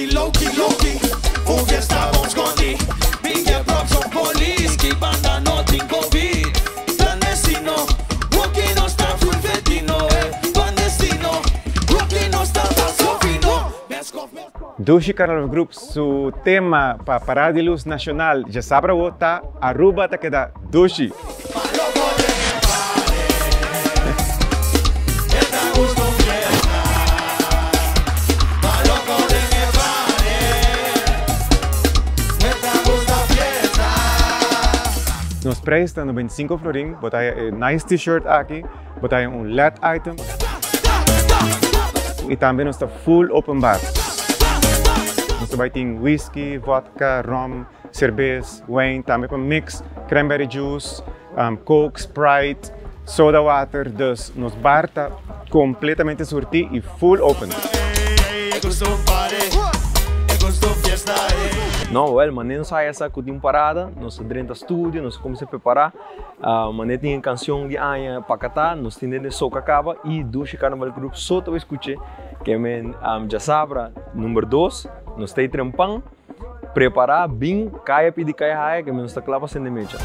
Loki. Onde estávamos escondi? Minha própria polícia que banda não tem Covid. Clandestino, o que não está fulvetino. Clandestino, o que não está sofrendo. Dushi Carnival Group, su tema para Parada Luz Nacional, já sabe o tá Aruba tá queda Dushi. Nos preços no 25 florim, botai nice t-shirt aqui, botai LED item e também está full open bar. Nós vai ter whisky, vodka, rum, cerveja, wine, também com mix, cranberry juice, coke, sprite, soda water, dus nos bar está completamente sortido e full open. Não, mas nem sai essa com parada, nós dentro do estúdio, nós começamos a preparar, mas tem canção de Anha para cantar, nós temos só acaba e Dushi Carnival Group só eu escutei que já sabe, número 2, nós temos trampão, preparar bem, caia pedi caia raia, que nós está clava sem demecha.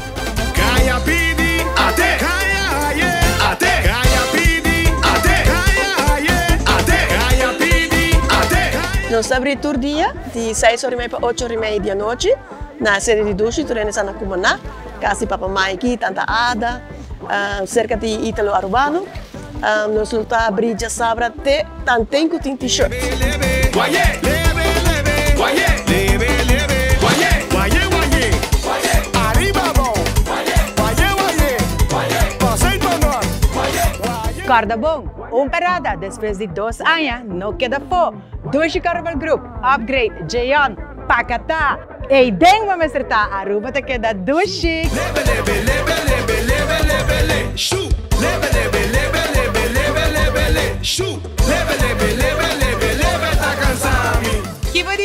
Caia pedi até caia até caia pedi até caia pedi até. Nós abrimos todo dia, de 6h30 para 8h30 da noite, na sede de Dushi, turene sana kumana, kasi Papa Mikey, Tanta Ada, cerca de Ítalo Urbano. Nós lutamos a abrir já sabe até tanto que tem t-shirt. Corda bom, parada, depois de 2 anos, não queda fo. Dushi Carnival Group, UpGrade, JEON, Pacatá. E den vamos acertar, Aruba te queda Dushi.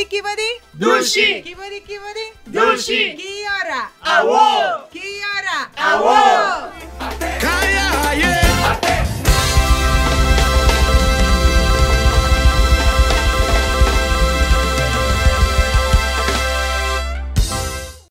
Kibadi, Dushi! Kibadi, Dushi! Kiora, Awo! Kiora, Awo!